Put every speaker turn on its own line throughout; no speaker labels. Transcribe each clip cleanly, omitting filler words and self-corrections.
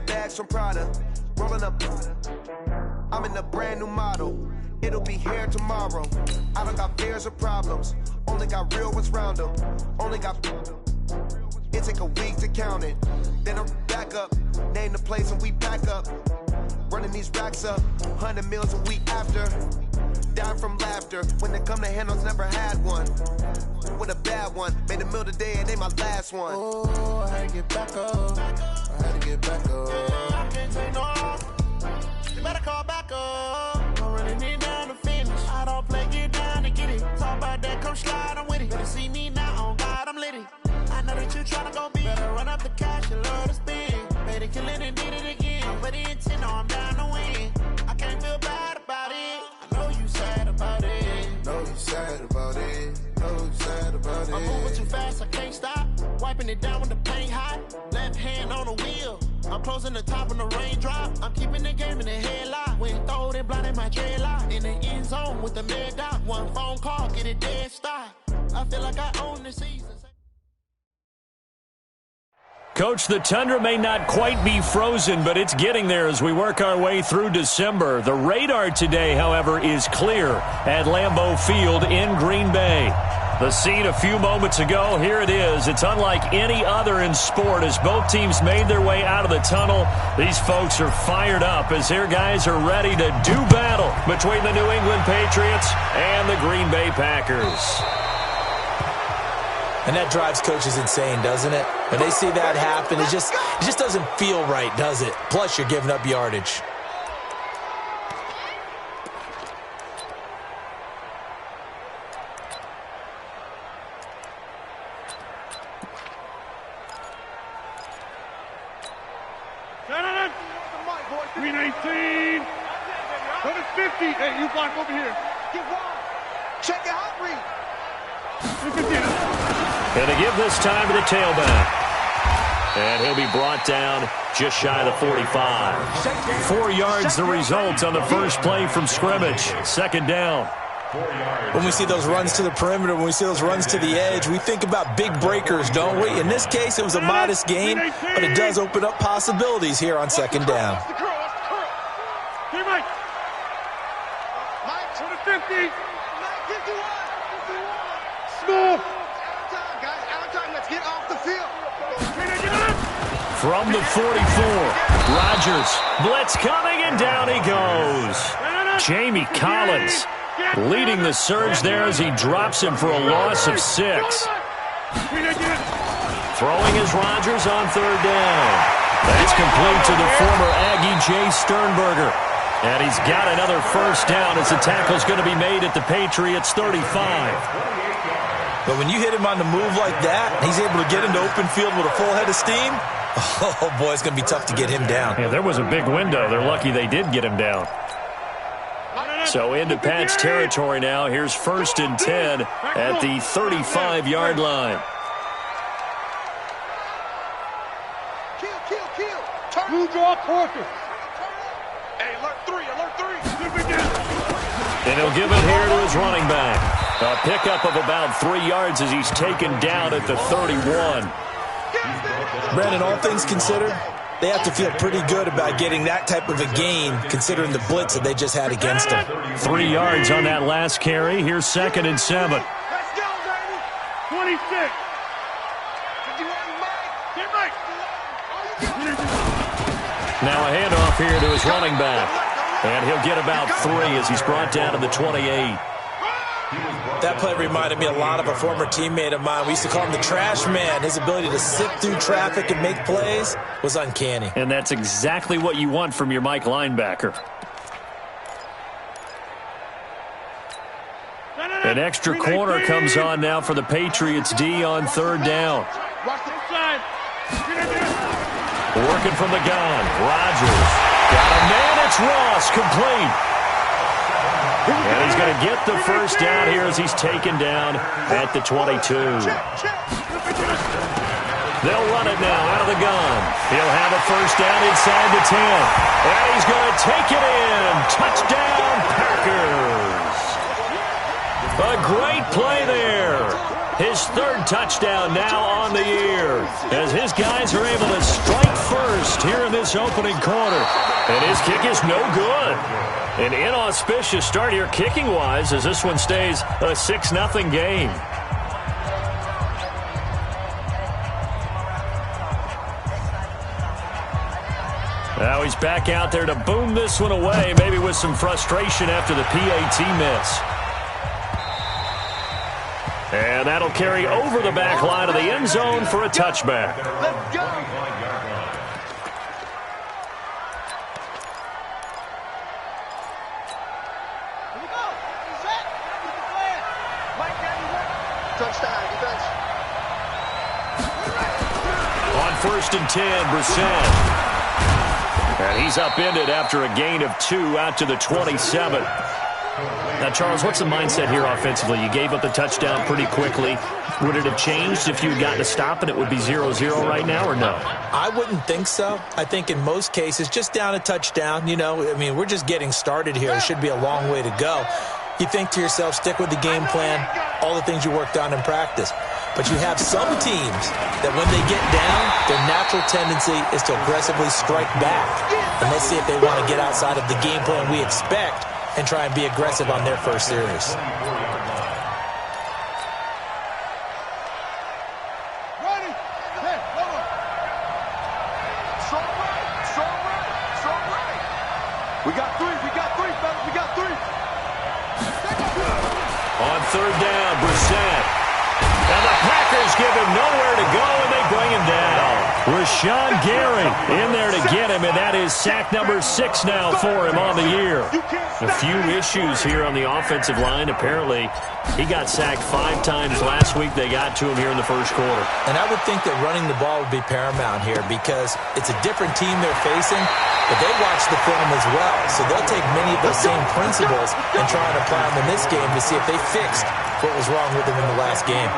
bags from Prada, rolling up. I'm in a brand new model. It'll be here tomorrow. I don't got fears or problems. Only got real ones round them. Only got. It take a week to count it. Then I'm back up. Name the place and we pack up. Running these racks up. 100 meals a week after. Down from laughter. When they come to handles, never had one. With a bad one. Made a meal today and they my last one.
Oh, I had to get back up. I had to get back up. I can't take no loss. You better call back up. Don't really need down to finish. I don't play, get down to get it. Talk about that, come slide, I'm with it. Better see me now, on God, I'm litty. I know that you tryna go big. Better run up the cash, you love to spend. Made it, kill it, and did it again. But the intent, no, I'm down to win. I can't feel bad about it. I know you sad about it.
Know you sad about it. Know you sad about it.
I'm moving too fast, I can't stop. Wiping it down when the paint hot. Left hand on the wheel. I'm closing the top when the raindrop. I'm keeping the game in the headlock. When throwed and blinded my dreadlock. In the end zone with the mad dot. One phone call, get it dead stop. I feel like I own the season.
Coach, the tundra may not quite be frozen, but it's getting there as we work our way through December. The radar today, however, is clear at Lambeau Field in Green Bay. The scene a few moments ago, here it is. It's unlike any other in sport as both teams made their way out of the tunnel. These folks are fired up as their guys are ready to do battle between the New England Patriots and the Green Bay Packers.
And that drives coaches insane, doesn't it? When they see that happen, it just doesn't feel right, does it? Plus, you're giving up yardage.
Green 18. Go to 50. Hey, you block over here.
Get wide. Check your hot read.
And to give this time to the tailback. And he'll be brought down just shy of the 45. 4 yards the result on the first play from scrimmage. Second down.
When we see those runs to the perimeter, when we see those runs to the edge, we think about big breakers, don't we? In this case, it was a modest gain, but it does open up possibilities here on second down.
Here, Mike. Mike, to the 50.
Mike, 51.
Small.
Out of time, guys. Out of time. Let's get off the field.
From the 44, Rodgers. Blitz coming, and down he goes. Jamie Collins leading the surge there as he drops him for a loss of 6. Throwing is Rodgers on third down. That's complete to the former Aggie Jay Sternberger. And he's got another first down as the tackle's going to be made at the Patriots' 35.
But when you hit him on the move like that, and he's able to get into open field with a full head of steam, oh boy, it's going to be tough to get him down.
Yeah, there was a big window. They're lucky they did get him down. So into Pat's territory now. Here's 1st and 10 at the 35-yard line.
Kill. Blue draw quarter.
Hey, alert 3.
And he'll give it here to his running back. A pickup of about 3 yards as he's taken down at the 31.
Brandon, all things considered, they have to feel pretty good about getting that type of a gain considering the blitz that they just had against them.
3 yards on that last carry. Here's 2nd and 7.
Let's go, baby.
26.
Now a handoff here to his running back. And he'll get about 3 as he's brought down to the 28.
That play reminded me a lot of a former teammate of mine. We used to call him the trash man. His ability to sift through traffic and make plays was uncanny.
And that's exactly what you want from your Mike linebacker. An extra corner comes on now for the Patriots D on third down. Working from the gun. Rodgers. Got a man. It's Ross. Complete. And he's going to get the first down here as he's taken down at the 22. They'll run it now out of the gun. He'll have a first down inside the 10. And he's going to take it in. Touchdown, Packers. A great play there. His 3rd touchdown now on the year as his guys are able to strike first here in this opening quarter. And his kick is no good. An inauspicious start here kicking-wise as this one stays a 6-0 game. Now he's back out there to boom this one away, maybe with some frustration after the PAT miss. And that'll carry over the back line of the end zone for a touchback.
Let's go.
Touchdown, defense.
On 1st and 10, Brissett. And he's upended after a gain of 2 out to the 27. Now, Charles, what's the mindset here offensively? You gave up the touchdown pretty quickly. Would it have changed if you had gotten a stop and it would be 0-0 right now, or no?
I wouldn't think so. I think in most cases, just down a touchdown, you know, I mean, we're just getting started here. It should be a long way to go. You think to yourself, stick with the game plan, all the things you worked on in practice. But you have some teams that when they get down, their natural tendency is to aggressively strike back. And let's see if they want to get outside of the game plan we expect and try and be aggressive on their first series.
We got three, fellas. We got three.
On 3rd down, Brissett. And the Packers give him nowhere to go, and they bring him down. Rashawn Gary in there to get him, and that is sack number 6 now for him on the year. A few issues here on the offensive line. Apparently, he got sacked 5 times last week. They got to him here in the first quarter.
And I would think that running the ball would be paramount here because it's a different team they're facing, but they watch the film as well. So they'll take many of those same principles and try and apply them in this game to see if they fixed what was wrong with them in the last game.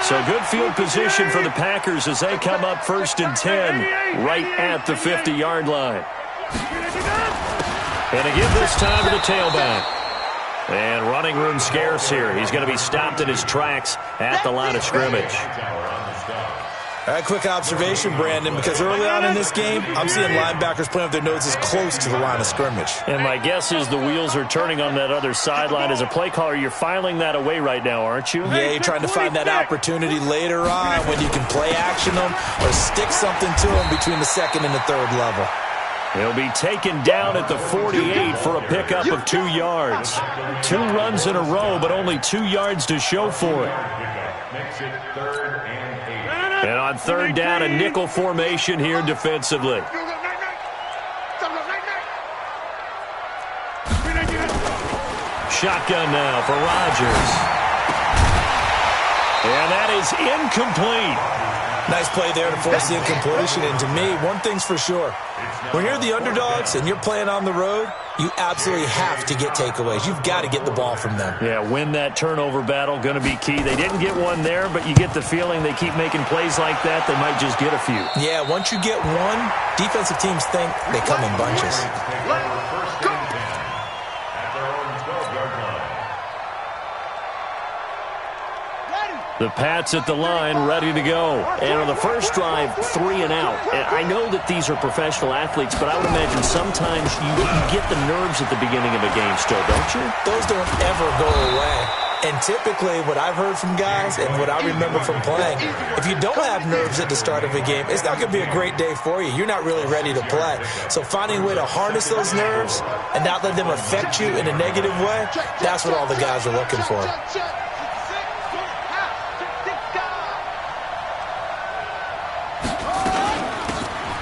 So good field position for the Packers as they come up 1st and 10 right at the 50-yard line. And again this time to the tailback. And running room scarce here. He's going to be stopped in his tracks at the line of scrimmage.
A quick observation, Brandon, because early on in this game, I'm seeing linebackers playing with their noses close to the line of scrimmage.
And my guess is the wheels are turning on that other sideline. As a play caller, you're filing that away right now, aren't you?
Yeah, you're trying to find that opportunity later on when you can play action them or stick something to them between the 2nd and the 3rd level.
He'll be taken down at the 48 for a pickup of 2 yards. 2 runs in a row, but only 2 yards to show for it. And on 3rd down, a nickel formation here defensively. Shotgun now for Rodgers. And that is incomplete.
Nice play there to force the incompletion. And to me, one thing's for sure. When you're the underdogs and you're playing on the road, you absolutely have to get takeaways. You've got to get the ball from them.
Yeah, win that turnover battle, going to be key. They didn't get one there, but you get the feeling they keep making plays like that, they might just get a few.
Yeah, once you get one, defensive teams think they come in bunches.
The Pats at the line, ready to go. And on the first drive, 3 and out. And I know that these are professional athletes, but I would imagine sometimes you get the nerves at the beginning of a game still, don't you?
Those don't ever go away. And typically, what I've heard from guys and what I remember from playing, if you don't have nerves at the start of a game, it's not going to be a great day for you. You're not really ready to play. So finding a way to harness those nerves and not let them affect you in a negative way, that's what all the guys are looking for.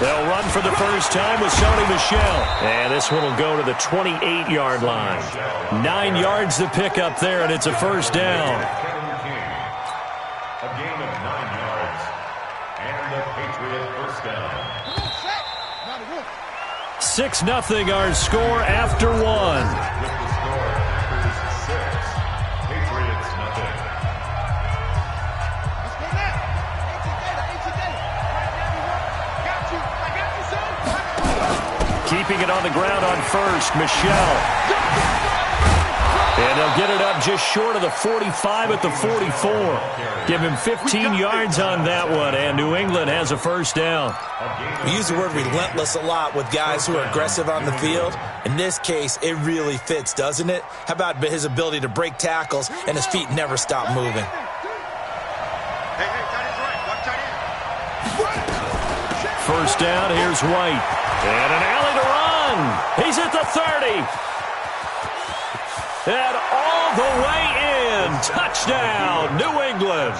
They'll run for the first time with Sony Michel. And this one will go to the 28-yard line. 9 yards to pick up there, and it's a first down.
A gain of 9 yards. And the Patriot first down.
6-0 our score after 1. Keeping it on the ground on first, Michel. And they'll get it up just short of the 45 at the 44. Give him 15 yards on that one, and New England has a first down.
We use the word relentless a lot with guys who are aggressive on the field. In this case, it really fits, doesn't it? How about his ability to break tackles and his feet never stop moving?
First down, here's White. And an alley to run. He's at the 30. And all the way in. Touchdown, New England.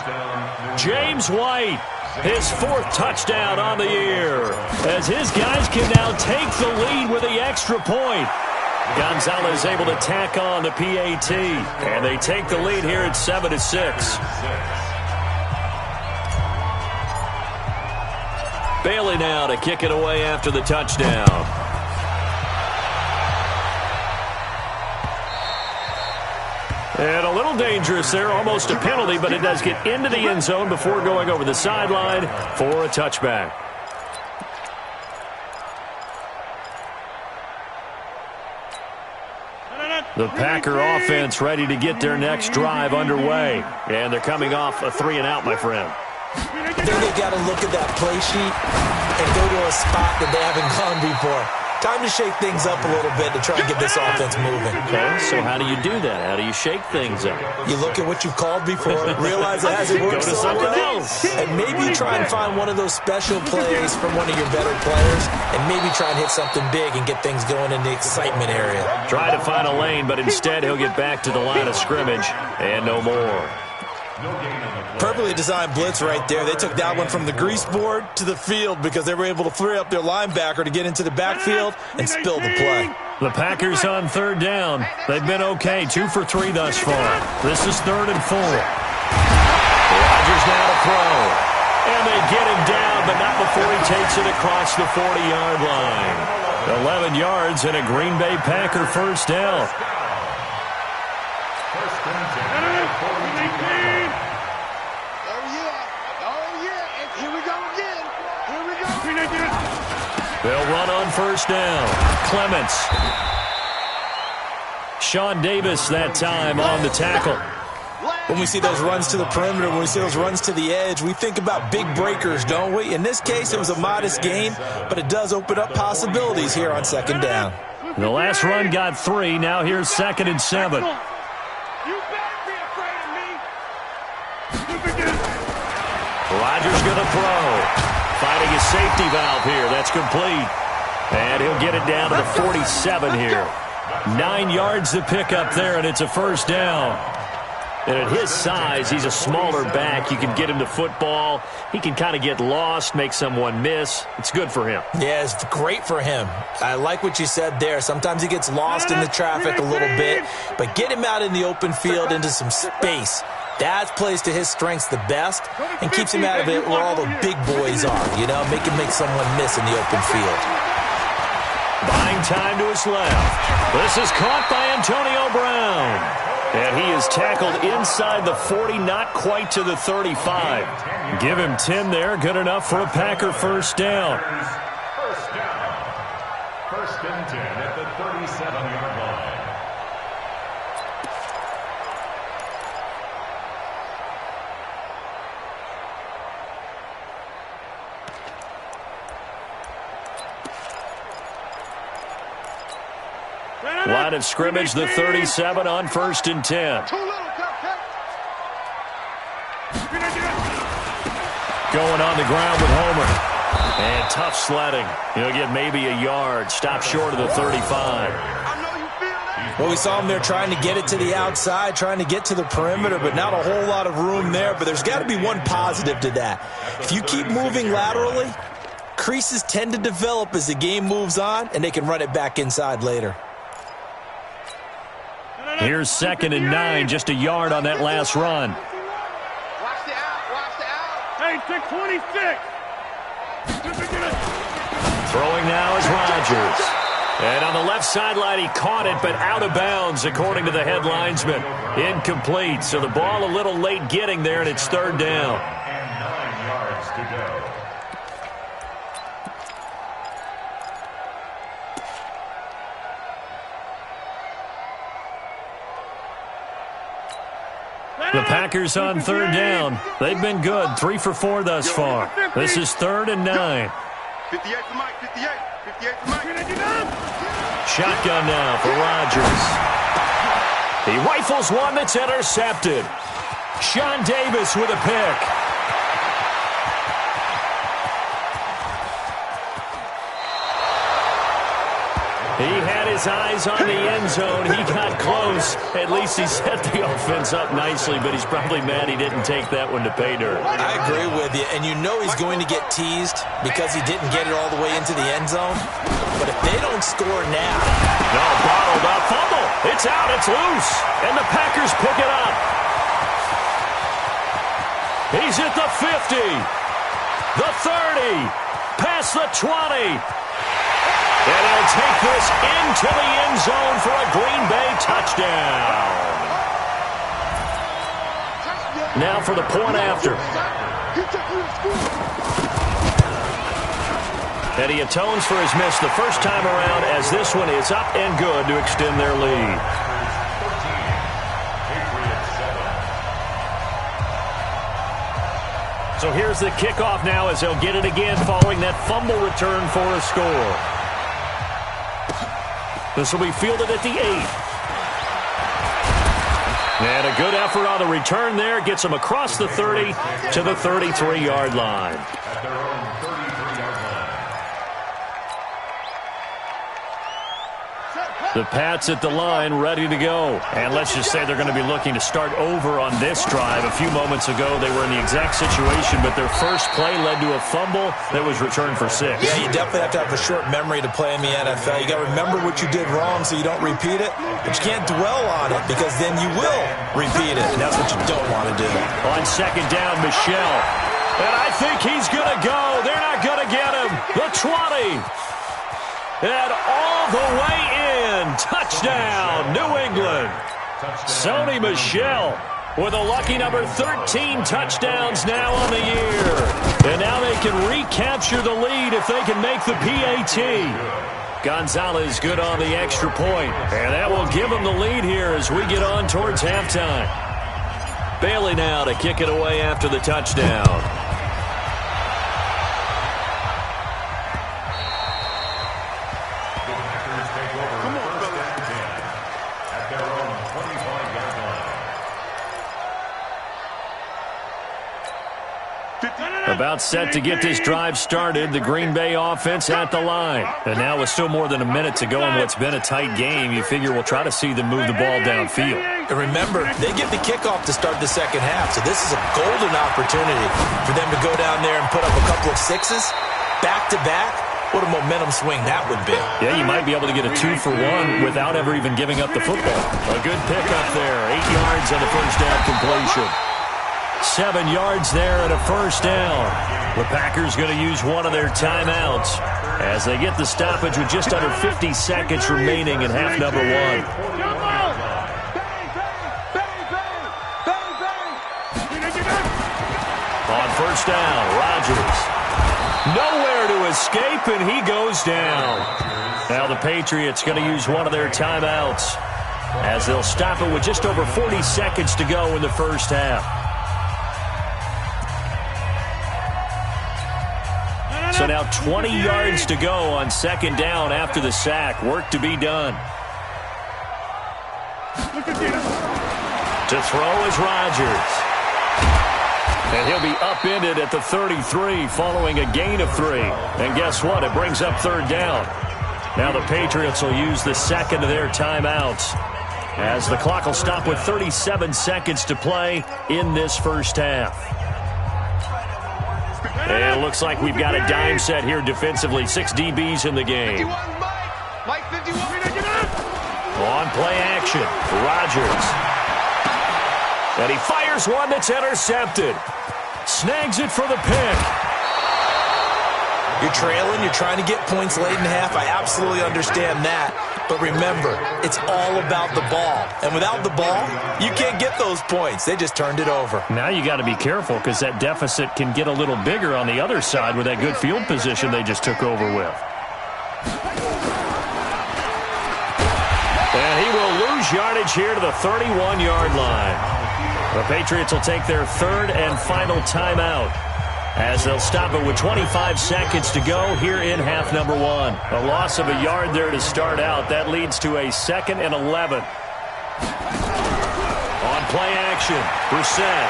James White, his 4th touchdown on the year, as his guys can now take the lead with the extra point. Gonzalez able to tack on the PAT, and they take the lead here at 7-6. Bailey now to kick it away after the touchdown. And a little dangerous there, almost a penalty, but it does get into the end zone before going over the sideline for a touchback. The Packer offense ready to get their next drive underway. And they're coming off a 3-and-out, my friend.
I think they got to look at that play sheet and go to a spot that they haven't gone before. Time to shake things up a little bit to try and get this offense moving.
Okay, so how do you do that? How do you shake things up?
You look at what you've called before, realize it hasn't worked so well, and maybe try and find one of those special plays from one of your better players, and maybe try and hit something big and get things going in the excitement area.
Try to find a lane, but instead he'll get back to the line of scrimmage, and no more.
Perfectly designed blitz right there. They took that one from the grease board to the field because they were able to free up their linebacker to get into the backfield and spill the play.
The Packers on 3rd down. They've been okay, 2 for 3 thus far. This is 3rd and 4. Rodgers now to throw. And they get him down, but not before he takes it across the 40-yard line. 11 yards and a Green Bay Packer first down. They'll run on first down. Clements. Sean Davis that time on the tackle.
When we see those runs to the perimeter, when we see those runs to the edge, we think about big breakers, don't we? In this case, it was a modest gain, but it does open up possibilities here on 2nd down.
The last run got 3. Now here's 2nd and 7. Rodgers going to throw. Finding a safety valve here. That's complete. And he'll get it down to the 47 here. 9 yards to pick up there, and it's a first down. And at his size, he's a smaller back. You can get him to football. He can kind of get lost, make someone miss. It's good for him.
Yeah, it's great for him. I like what you said there. Sometimes he gets lost in the traffic a little bit, but get him out in the open field into some space. That plays to his strengths the best and keeps him out of it where all the big boys are, you know, make someone miss in the open field.
Buying time to his left. This is caught by Antonio Brown. And he is tackled inside the 40, not quite to the 35. Give him 10 there, good enough for a Packer first down.
First down. 1st and 10 at the 37-yard line.
Line of scrimmage, the 37 on 1st and 10. Going on the ground with Homer. And tough sledding. He'll get maybe a yard. Stop short of the 35.
Well, we saw him there trying to get it to the outside, trying to get to the perimeter, but not a whole lot of room there. But there's got to be one positive to that. If you keep moving laterally, creases tend to develop as the game moves on, and they can run it back inside later.
Here's 2nd and 9, just a yard on that last run.
Watch the out. Hey, take 26.
Throwing now is Rodgers. And on the left sideline, he caught it, but out of bounds, according to the head linesman. Incomplete, so the ball a little late getting there, and it's 3rd down.
And 9 yards to go.
The Packers on third down. They've been good, 3 for 4 thus far. This is 3rd and 9.
58 for Mike, 58 for Mike.
Shotgun now for Rodgers. He rifles one that's intercepted. Sean Davis with a pick. He had his eyes on the end zone. He got close. At least he set the offense up nicely, but he's probably mad he didn't take that one to pay dirt.
I agree with you, and you know he's going to get teased because he didn't get it all the way into the end zone. But if they don't score now...
No, bottled up. Fumble. It's out. It's loose. And the Packers pick it up. He's at the 50. The 30. Past the 20. And he'll take this into the end zone for a Green Bay touchdown. Now for the point after. And he atones for his miss the first time around as this one is up and good to extend their lead. So here's the kickoff now as they'll get it again following that fumble return for a score. This will be fielded at the 8. And a good effort on the return there. Gets him across the 30 to the 33-yard line.
At their own 33-yard line.
The Pats at the line, ready to go. And let's just say they're going to be looking to start over on this drive. A few moments ago, they were in the exact situation, but their first play led to a fumble that was returned for 6.
Yeah, you definitely have to have a short memory to play in the NFL. You got to remember what you did wrong so you don't repeat it, but you can't dwell on it because then you will repeat it, and that's what you don't want to do.
On second down, Michel. And I think he's going to go. They're not going to get him. The 20. And all the way in. Touchdown, New England. Sony Michel with a lucky number 13 touchdowns now on the year. And now they can recapture the lead if they can make the PAT. Gonzalez good on the extra point. And that will give them the lead here as we get on towards halftime. Bailey now to kick it away after the touchdown. About set to get this drive started. The Green Bay offense at the line. And now with still more than a minute to go in what's been a tight game, you figure we'll try to see them move the ball downfield.
And remember, they get the kickoff to start the second half, so this is a golden opportunity for them to go down there and put up a couple of sixes back-to-back. What a momentum swing that would be.
Yeah, you might be able to get a 2-for-1 without ever even giving up the football. A good pickup there. 8 yards on the first down completion. 7 yards there and a first down. The Packers going to use one of their timeouts as they get the stoppage with just under 50 seconds remaining in half number 1. On first down, Rodgers. Nowhere to escape, and he goes down. Now the Patriots going to use one of their timeouts as they'll stop it with just over 40 seconds to go in the first half. So now 20 yards to go on second down after the sack. Work to be done. To throw is Rodgers. And he'll be upended at the 33 following a gain of 3. And guess what? It brings up third down. Now the Patriots will use the second of their timeouts as the clock will stop with 37 seconds to play in this first half. And it looks like we've got a dime set here defensively. 6 DBs in the game. On play action, Rodgers. And he fires one that's intercepted. Snags it for the pick.
You're trailing, you're trying to get points late in half. I absolutely understand that. But remember, it's all about the ball. And without the ball, you can't get those points. They just turned it over.
Now you got to be careful because that deficit can get a little bigger on the other side with that good field position they just took over with. And he will lose yardage here to the 31-yard line. The Patriots will take their third and final timeout as they'll stop it with 25 seconds to go here in half number one. A loss of a yard there to start out. That leads to a 2nd and 11. On play action, Brissett.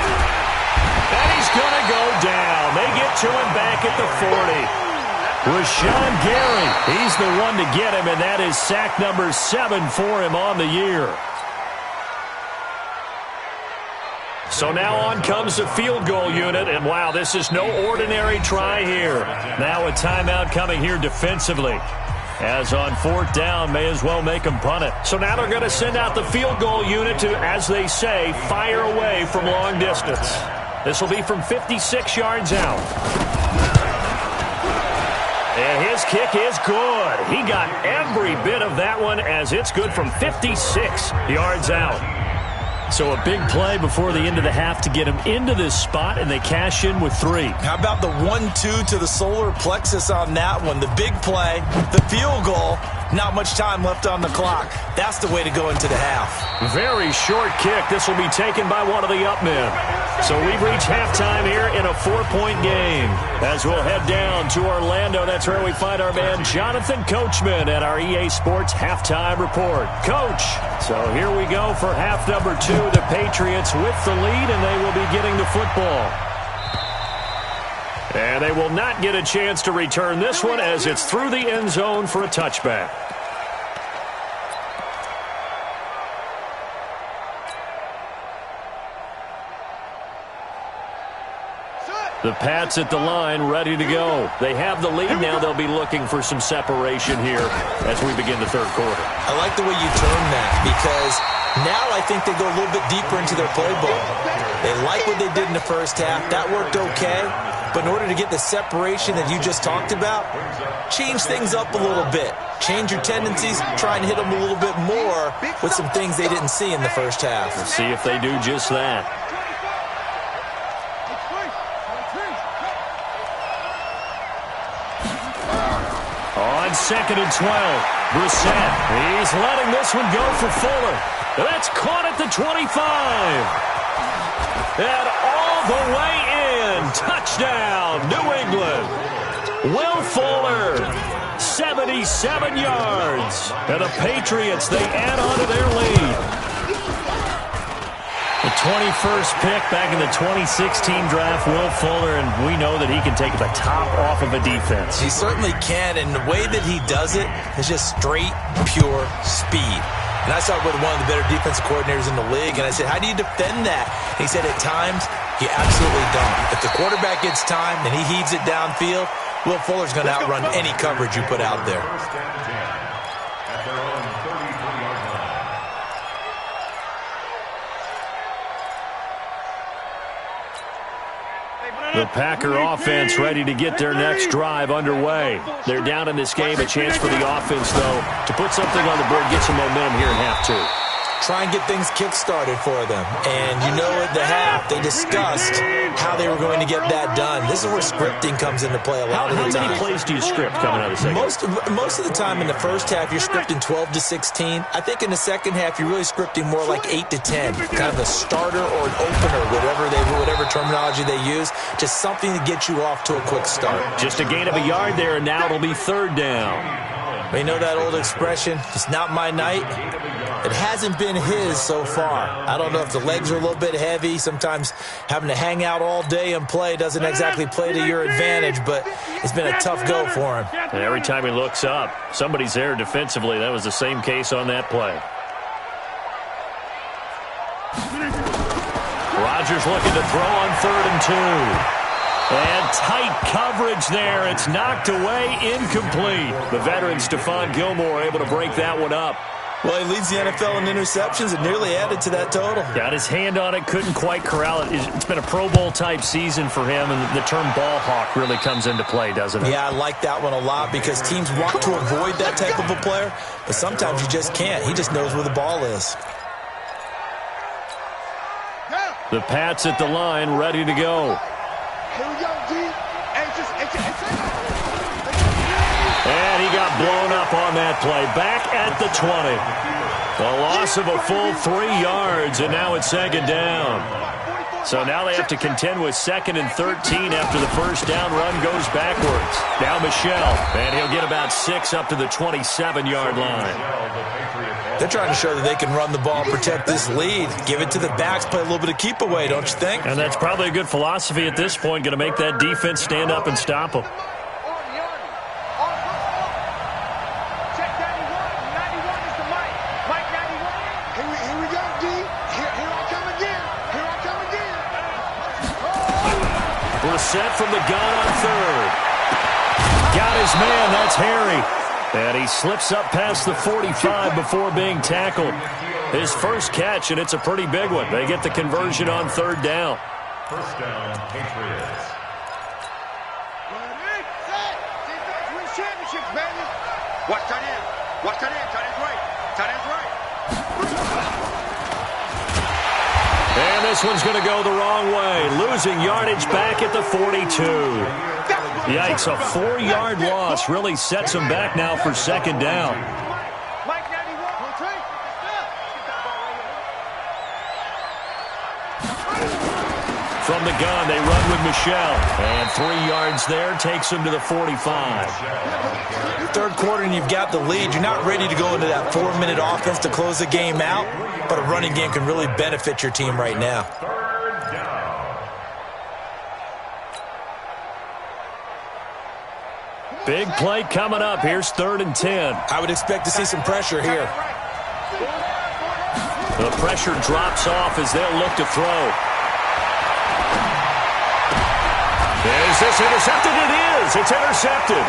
And he's going to go down. They get to him back at the 40. Rashawn Gary, he's the one to get him, and that is sack number 7 for him on the year. So now on comes the field goal unit, and wow, this is no ordinary try here. Now a timeout coming here defensively. As on 4th down, may as well make them punt it. So now they're going to send out the field goal unit to, as they say, fire away from long distance. This will be from 56 yards out. And his kick is good. He got every bit of that one as it's good from 56 yards out. So a big play before the end of the half to get him into this spot, and they cash in with 3.
How about the 1-2 to the solar plexus on that one? The big play, the field goal, not much time left on the clock. That's the way to go into the half.
Very short kick. This will be taken by one of the up men. So we've reached halftime here in a 4-point game. As we'll head down to Orlando, that's where we find our man Jonathan Coachman at our EA Sports Halftime Report. Coach, so here we go for half number 2. The Patriots with the lead, and they will be getting the football. And they will not get a chance to return this one as it's through the end zone for a touchback. The Pats at the line, ready to go. They have the lead now. They'll be looking for some separation here as we begin the third quarter.
I like the way you term that, because now I think they go a little bit deeper into their playbook. They like what they did in the first half. That worked okay. But in order to get the separation that you just talked about, change things up a little bit. Change your tendencies, try and hit them a little bit more with some things they didn't see in the first half.
Let's see if they do just that. On 2nd and 12, Brissett. He's letting this one go for Fuller. That's caught at the 25. And all the way in. Touchdown, New England. Will Fuller, 77 yards. And the Patriots, they add on to their lead. The 21st pick back in the 2016 draft, Will Fuller, and we know that he can take the top off of a defense.
He certainly can, and the way that he does it is just straight, pure speed. And I saw it with one of the better defensive coordinators in the league, and I said, how do you defend that? And he said, at times, you absolutely don't. If the quarterback gets time and he heaves it downfield, Will Fuller's going to outrun any coverage you put out there.
The Packer offense ready to get their next drive underway. They're down in this game. A chance for the offense, though, to put something on the board, get some momentum here in half 2.
Try and get things kick-started for them. And you know at the half, they discussed how they were going to get that done. This is where scripting comes into play a lot of the time.
How many plays do you script coming out of the second?
Most of the time in the first half, you're scripting 12 to 16. I think in the second half, you're really scripting more like 8 to 10. Kind of a starter or an opener, whatever terminology they use. Just something to get you off to a quick start.
Just a gain of a yard there, and now it'll be 3rd down.
You know that old expression, it's not my night? It hasn't been his so far. I don't know if the legs are a little bit heavy. Sometimes having to hang out all day and play doesn't exactly play to your advantage, but it's been a tough go for him.
And every time he looks up, somebody's there defensively. That was the same case on that play. Rodgers looking to throw on 3rd and 2. And tight coverage there. It's knocked away, incomplete. The veteran Stephon Gilmore able to break that one up.
Well, he leads the NFL in interceptions and nearly added to that total.
Got his hand on it, couldn't quite corral it. It's been a Pro Bowl-type season for him, and the term ball hawk really comes into play, doesn't it?
Yeah, I like that one a lot because teams want to avoid that type of a player, but sometimes you just can't. He just knows where the ball is.
The Pats at the line, ready to go. And he got blown up on that play. Back at the 20. A loss of a full 3 yards, and now it's second down. So now they have to contend with 2nd and 13 after the first down run goes backwards. Now Michel, and he'll get about 6 up to the 27-yard line.
They're trying to show that they can run the ball, protect this lead, give it to the backs, play a little bit of keep away, don't you think?
And that's probably a good philosophy at this point, going to make that defense stand up and stop them.
Set from the gun on third. Got his man, that's Harry. And he slips up past the 45 before being tackled. His first catch, and it's a pretty big one. They get the conversion on third down.
First down, Patriots.
Watch tight end. Watch tight end. Tight end's right. Tight end's right.
And this one's going to go the wrong way. Losing yardage back at the 42. Yikes, a 4-yard loss really sets him back now for second down. From the gun, they run with Michel. And 3 yards there takes him to the 45.
Third quarter and you've got the lead. You're not ready to go into that 4-minute offense to close the game out, but a running game can really benefit your team right now.
Third down.
Big play coming up. Here's 3rd and 10.
I would expect to see some pressure here.
The pressure drops off as they'll look to throw. Is this intercepted? It is. It's intercepted.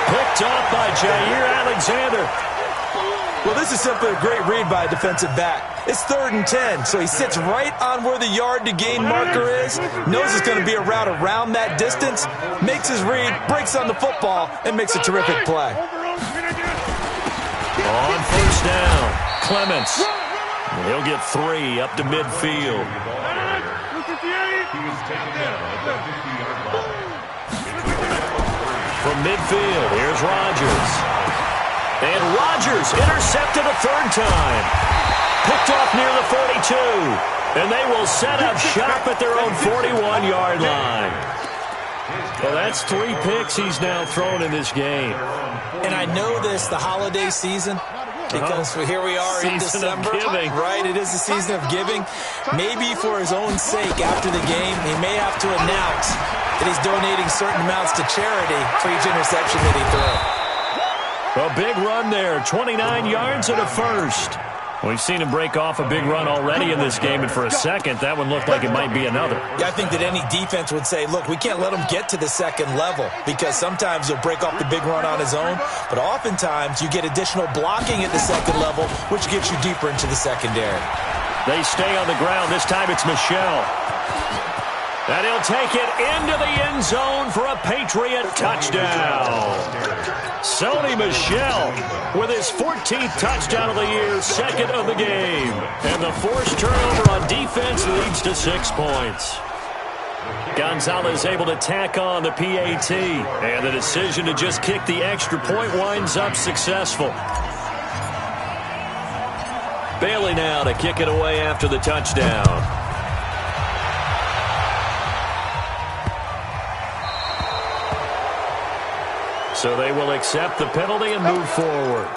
Picked off by Jair Alexander.
Well, this is simply a great read by a defensive back. It's 3rd and 10, so he sits right on where the yard-to-gain marker is, knows it's going to be a route around that distance, makes his read, breaks on the football, and makes a terrific play.
On first down, Clements. He'll get 3 up to midfield.
He's taken down at the 50-yard line.
From midfield, here's Rodgers. And Rodgers intercepted a 3rd time. Picked off near the 42. And they will set up shop at their own 41-yard line. Well, that's 3 picks he's now thrown in this game.
And I know this, the holiday season, because here we are in December. Right, it is the season of giving. Maybe for his own sake, after the game, he may have to announce that he's donating certain amounts to charity for each interception that he threw.
A big run there, 29 yards and a first. We've seen him break off a big run already in this game, and for a second, that one looked like it might be another.
Yeah, I think that any defense would say, look, we can't let him get to the second level, because sometimes he'll break off the big run on his own, but oftentimes you get additional blocking at the second level, which gets you deeper into the secondary.
They stay on the ground. This time it's Michel. And he'll take it into the end zone for a Patriot touchdown. Sony Michel with his 14th touchdown of the year, 2nd of the game. And the forced turnover on defense leads to 6 points. Gonzalez able to tack on the PAT. And the decision to just kick the extra point winds up successful. Bailey now to kick it away after the touchdown. So they will accept the penalty and move forward.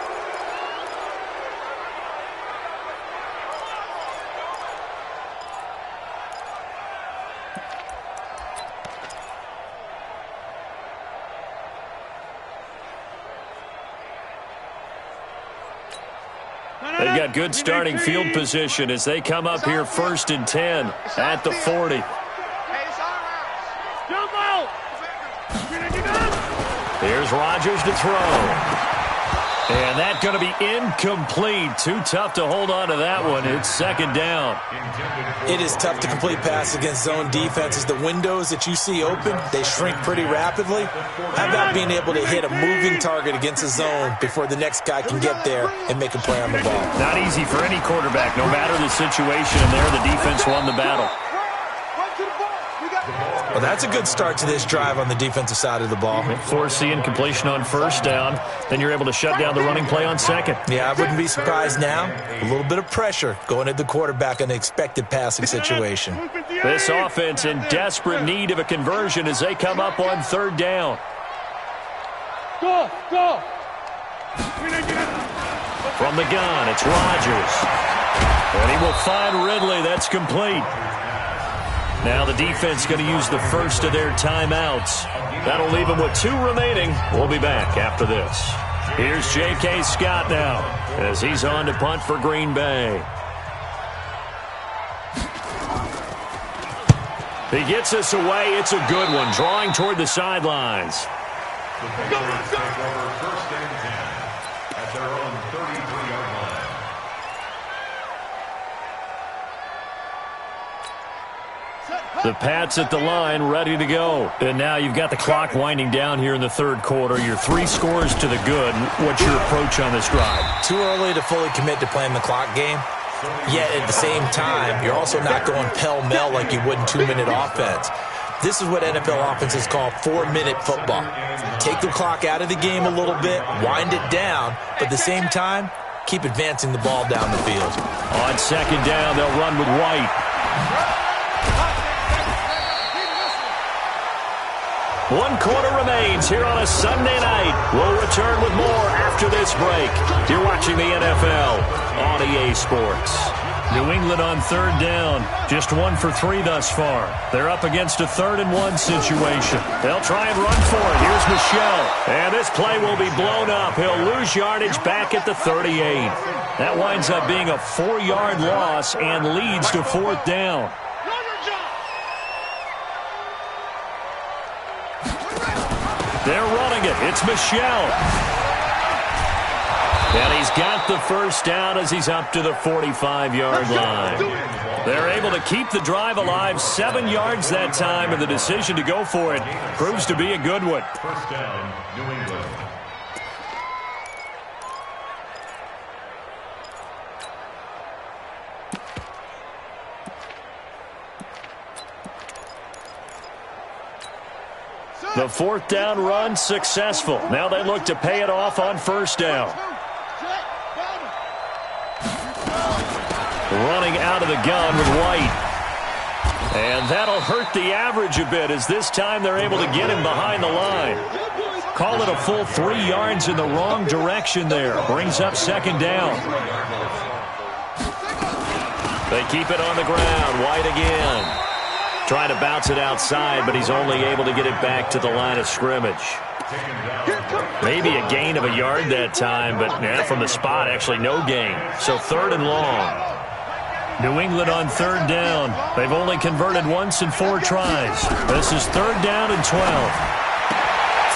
They've got good starting field position as they come up here 1st and 10 at the 40. Here's Rodgers to throw. And that's going to be incomplete. Too tough to hold on to that one. It's 2nd down.
It is tough to complete pass against zone defenses. The windows that you see open, they shrink pretty rapidly. How about being able to hit a moving target against a zone before the next guy can get there and make a play on the ball?
Not easy for any quarterback, no matter the situation. And there, the defense won the battle.
Well, that's a good start to this drive on the defensive side of the ball.
Forcing incompletion on first down. Then you're able to shut down the running play on second.
Yeah, I wouldn't be surprised now. A little bit of pressure going at the quarterback in the expected passing situation.
This offense in desperate need of a conversion as they come up on third down.
Go!
From the gun, it's Rodgers. And he will find Ridley. That's complete. Now the defense going to use the first of their timeouts. That'll leave them with 2 remaining. We'll be back after this. Here's J.K. Scott now as he's on to punt for Green Bay. He gets us away. It's a good one, drawing toward the sidelines.
The Patriots take over first and 10 at their own 33-yard line.
The Pats at the line, ready to go. And now you've got the clock winding down here in the third quarter. You're 3 scores to the good. What's your approach on this drive?
Too early to fully commit to playing the clock game. Yet at the same time, you're also not going pell-mell like you would in 2-minute offense. This is what NFL offenses call 4-minute football. Take the clock out of the game a little bit, wind it down, but at the same time, keep advancing the ball down the field.
On second down, they'll run with White. 1 quarter remains here on a Sunday night. We'll return with more after this break. You're watching the NFL on EA Sports. New England on third down. Just 1 for 3 thus far. They're up against a 3rd and 1 situation. They'll try and run for it. Here's Michel. And this play will be blown up. He'll lose yardage back at the 38. That winds up being a 4-yard loss and leads to 4th down. They're running it. It's Michel. And he's got the first down as he's up to the 45-yard line. They're able to keep the drive alive, 7 yards that time, and the decision to go for it proves to be a good one.
First down, New England.
The 4th down run successful. Now they look to pay it off on first down. Running out of the gun with White. And that'll hurt the average a bit as this time they're able to get him behind the line. Call it a full 3 yards in the wrong direction there. Brings up second down. They keep it on the ground. White again. Trying to bounce it outside, but he's only able to get it back to the line of scrimmage. Maybe a gain of a yard that time, but from the spot, actually no gain. So 3rd and long. New England on third down. They've only converted once in 4 tries. This is 3rd down and 12.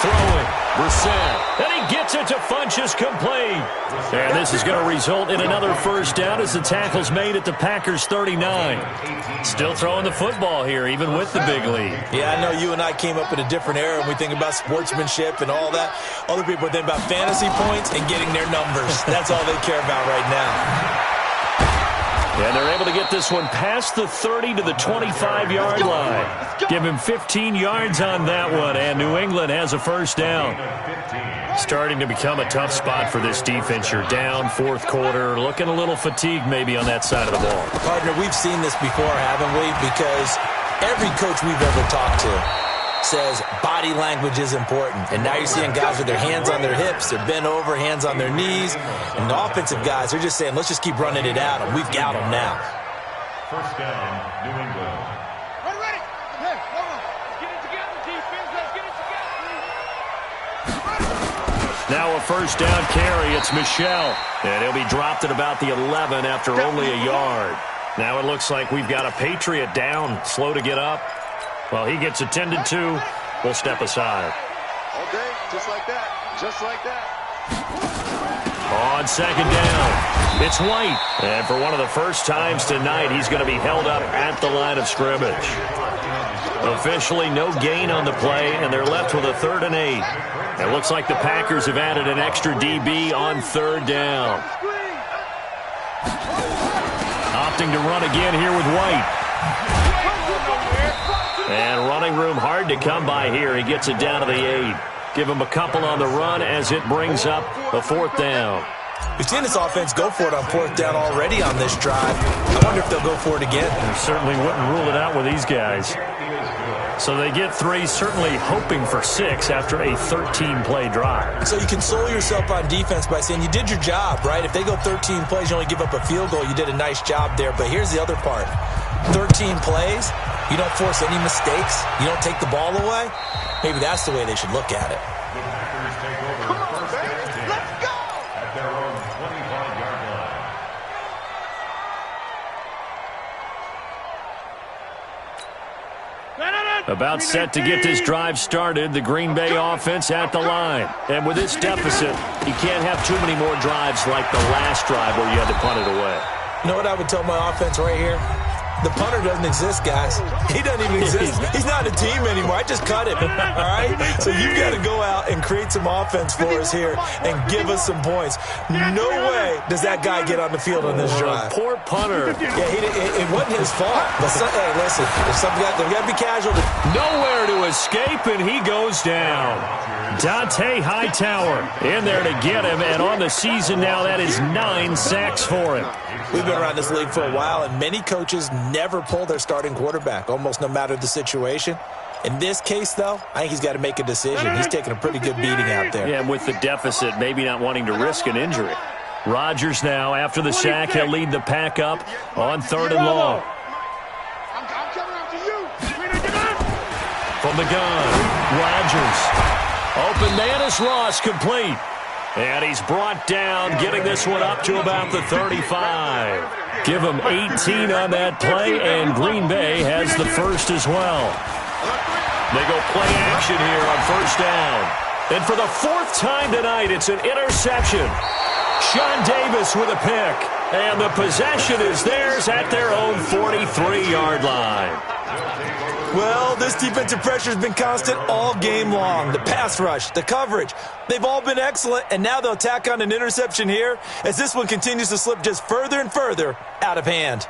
Throwing. Brissett. And he gets it to Funchess complete. And this is going to result in another first down as the tackle's made at the Packers' 39. Still throwing the football here, even with the big lead.
Yeah, I know you and I came up in a different era and we think about sportsmanship and all that. Other people think about fantasy points and getting their numbers. That's all they care about right now.
And they're able to get this one past the 30 to the 25-yard line. Give him 15 yards on that one, and New England has a first down. Starting to become a tough spot for this defense. You're down 4th quarter, looking a little fatigued maybe on that side of the ball.
Partner, we've seen this before, haven't we? Because every coach we've ever talked to says body language is important. And now you're seeing guys with their hands on their hips, they're bent over, hands on their knees. And the offensive guys, they're just saying, let's just keep running it at them. We've got them now.
First down, New England.
Ready. Hey, hold on. Let's get it together, defense. Let's get it together.
Now a first down carry. It's Michel. And he'll be dropped at about the 11 after only a yard. Now it looks like we've got a Patriot down, slow to get up. Well, he gets attended to. We'll step aside.
Okay, just like that. Just like that.
On second down, it's White. And for one of the first times tonight, he's going to be held up at the line of scrimmage. Officially no gain on the play, and they're left with a 3rd and 8. It looks like the Packers have added an extra DB on 3rd down. Opting to run again here with White. And running room hard to come by here. He gets it down to the 8. Give him a couple on the run as it brings up the 4th down.
We've seen this offense go for it on 4th down already on this drive. I wonder if they'll go for it again.
They certainly wouldn't rule it out with these guys. So they get 3, certainly hoping for 6 after a 13-play drive.
So you console yourself on defense by saying you did your job, right? If they go 13 plays, you only give up a field goal, you did a nice job there. But here's the other part. 13 plays, you don't force any mistakes, you don't take the ball away. Maybe that's the way they should look at it.
The Packers take over first and 10 at their own 25-yard line.
About set to get this drive started, the Green Bay offense at the line. And with this deficit, you can't have too many more drives like the last drive where you had to punt it away.
You know what I would tell my offense right here? The punter doesn't exist, guys. He doesn't even exist. He's not a team anymore. I just cut him, all right? So you've got to go out and create some offense for us here and give us some points. No way does that guy get on the field on this drive.
Poor punter.
Yeah, it wasn't his fault. But hey, listen, if something got to be casual.
Nowhere to escape, and he goes down. Dante Hightower in there to get him, and on the season now, that is 9 sacks for him.
We've been around this league for a while, and many coaches never pull their starting quarterback, almost no matter the situation. In this case, though, I think he's got to make a decision. He's taking a pretty good beating out there.
Yeah, with the deficit, maybe not wanting to risk an injury. Rodgers now, after the sack, he'll lead the pack up on 3rd and long. From the gun, Rodgers. Open man is lost, complete. And he's brought down, getting this one up to about the 35. Give him 18 on that play, and Green Bay has the first as well. They go play action here on 1st down. And for the 4th time tonight, it's an interception. Sean Davis with a pick. And the possession is theirs at their own 43-yard line.
Well, this defensive pressure has been constant all game long. The pass rush, the coverage, they've all been excellent, and now they'll tack on an interception here as this one continues to slip just further and further out of hand.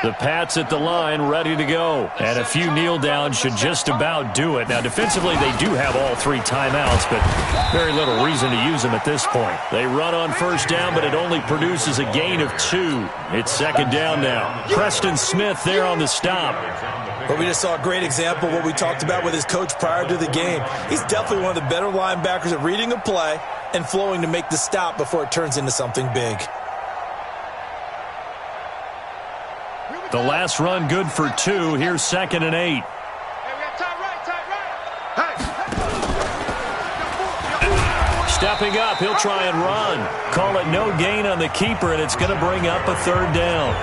The Pats at the line, ready to go. And a few kneel downs should just about do it. Now, defensively, they do have all 3 timeouts, but very little reason to use them at this point. They run on 1st down, but it only produces a gain of 2. It's 2nd down now. Preston Smith there on the stop.
But we just saw a great example of what we talked about with his coach prior to the game. He's definitely one of the better linebackers at reading a play and flowing to make the stop before it turns into something big.
The last run good for 2. Here's 2nd and 8. Stepping up, he'll try and run. Call it no gain on the keeper, and it's going to bring up a 3rd down.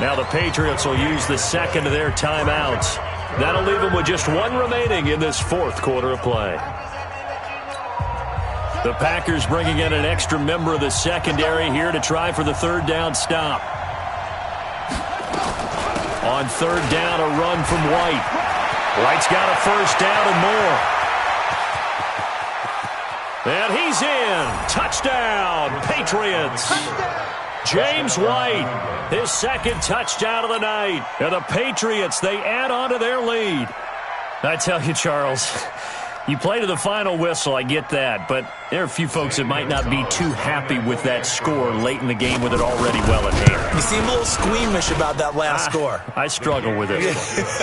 Now the Patriots will use the 2nd of their timeouts. That'll leave them with just 1 remaining in this 4th quarter of play. The Packers bringing in an extra member of the secondary here to try for the 3rd down stop. On 3rd down, a run from White. White's got a 1st down and more. And he's in. Touchdown, Patriots. James White, his 2nd touchdown of the night. And the Patriots, they add on to their lead. I tell you, Charles, you play to the final whistle, I get that, but there are a few folks that might not be too happy with that score late in the game with it already well in hand.
You seem a little squeamish about that last score.
I struggle with it.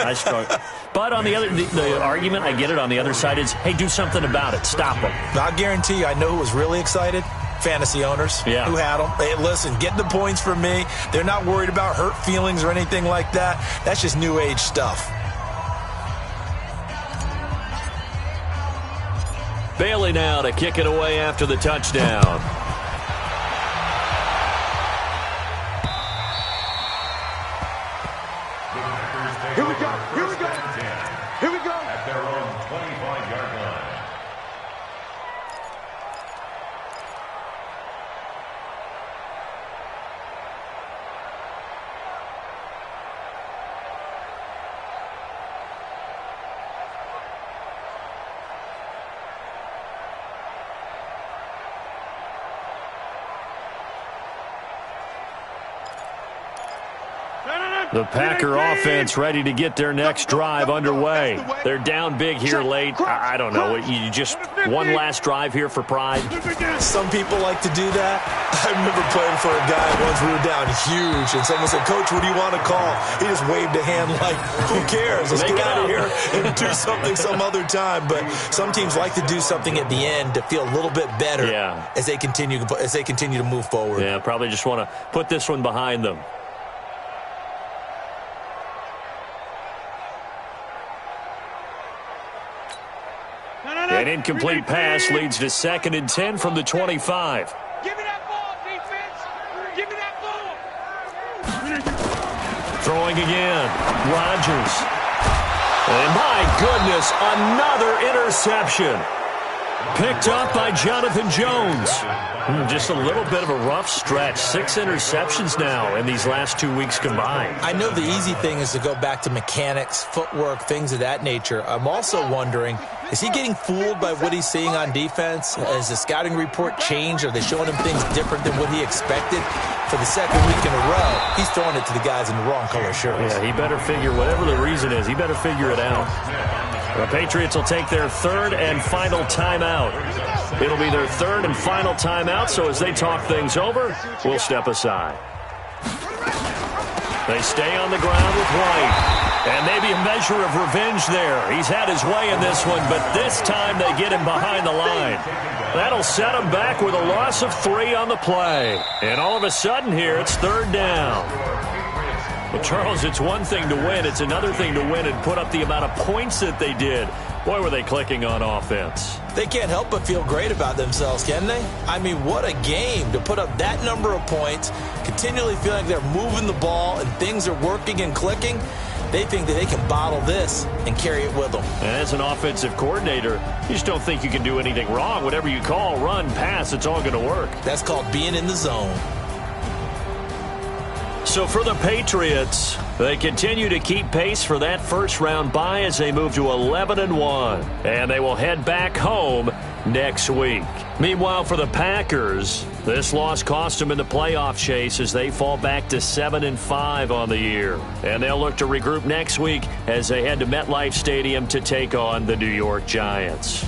I struggle. But on the other, the argument, I get it, on the other side is, hey, do something about it. Stop them.
I guarantee you, I know who was really excited. Fantasy owners who had them. Hey, listen, get the points for me. They're not worried about hurt feelings or anything like that. That's just new age stuff.
Bailey now to kick it away after the touchdown.
Here we go. Here we go. Here we go.
At their own 25-yard line.
The Packer offense ready to get their next drive underway. They're down big here late. I don't know. You just one last drive here for pride?
Some people like to do that. I remember playing for a guy once. We were down huge, and someone said, "Coach, what do you want to call?" He just waved a hand like, "Who cares? Let's get out of here and do something some other time." But some teams like to do something at the end to feel a little bit better as they continue to move forward.
Yeah, probably just want to put this one behind them. An incomplete pass leads to 2nd and 10 from the 25.
Give me that ball, defense. Give me that ball.
Throwing again. Rodgers. And my goodness, another interception. Picked up by Jonathan Jones. Just a little bit of a rough stretch. 6 interceptions now in these last 2 weeks combined.
I know the easy thing is to go back to mechanics, footwork, things of that nature. I'm also wondering, is he getting fooled by what he's seeing on defense? Has the scouting report changed? Are they showing him things different than what he expected? For the 2nd week in a row, he's throwing it to the guys in the wrong color shirts.
Yeah, he better figure, whatever the reason is, he better figure it out. The Patriots will take their 3rd and final timeout. It'll be their 3rd and final timeout, so as they talk things over, we'll step aside. They stay on the ground with White. And maybe a measure of revenge there. He's had his way in this one, but this time they get him behind the line. That'll set him back with a loss of 3 on the play. And all of a sudden here, it's 3rd down. Well, Charles, it's one thing to win. It's another thing to win and put up the amount of points that they did. Boy, were they clicking on offense.
They can't help but feel great about themselves, can they? I mean, what a game to put up that number of points, continually feeling like they're moving the ball and things are working and clicking. They think that they can bottle this and carry it with them.
And as an offensive coordinator, you just don't think you can do anything wrong. Whatever you call, run, pass, it's all going to work.
That's called being in the zone.
So for the Patriots, they continue to keep pace for that first-round bye as they move to 11-1. And they will head back home next week. Meanwhile, for the Packers, this loss cost them in the playoff chase as they fall back to 7-5 on the year. And they'll look to regroup next week as they head to MetLife Stadium to take on the New York Giants.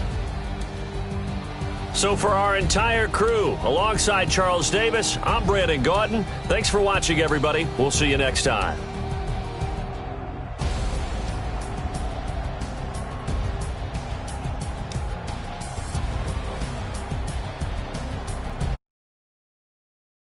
So for our entire crew, alongside Charles Davis, I'm Brandon Gautin. Thanks for watching, everybody. We'll see you next time.